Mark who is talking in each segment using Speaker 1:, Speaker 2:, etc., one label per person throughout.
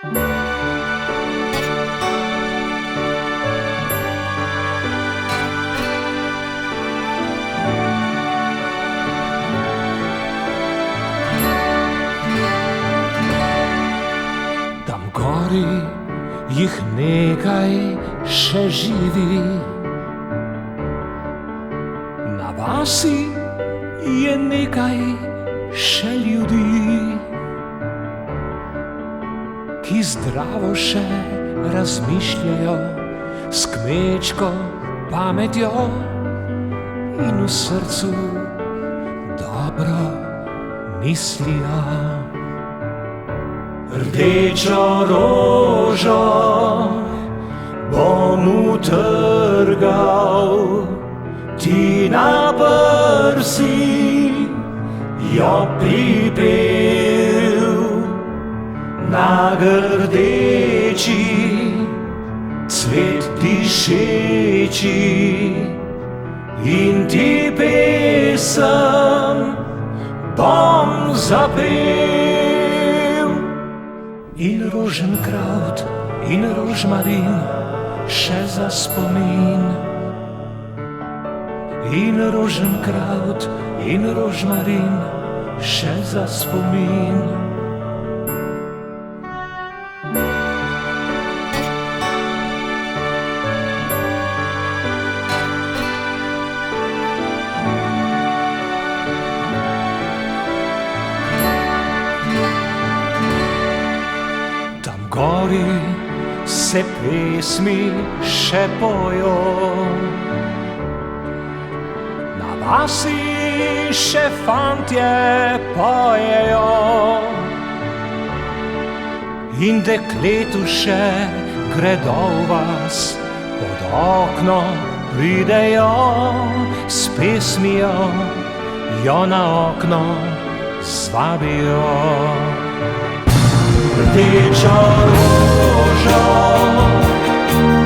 Speaker 1: Tam gori jih nekaj še živi, na vasi je nekaj še ljudi, ki zdravo še razmišljajo s kmečko pametjo in v srcu dobro mislijo. Rdečo rožo bom utrgal, ti na prsi jo pripel, na grdeči cvet dišeči in ti pesem bom zapel. In roženkraut in rožmarin še za spomin, in roženkraut in rožmarin še za spomin. Gori se pesmi še pojo, na vasi še fantje pojejo in dekletuše gredo v vas pod okno pridejo s pesmijo, jo na okno zvabijo. Rdečo rožo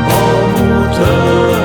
Speaker 1: bom utrgal,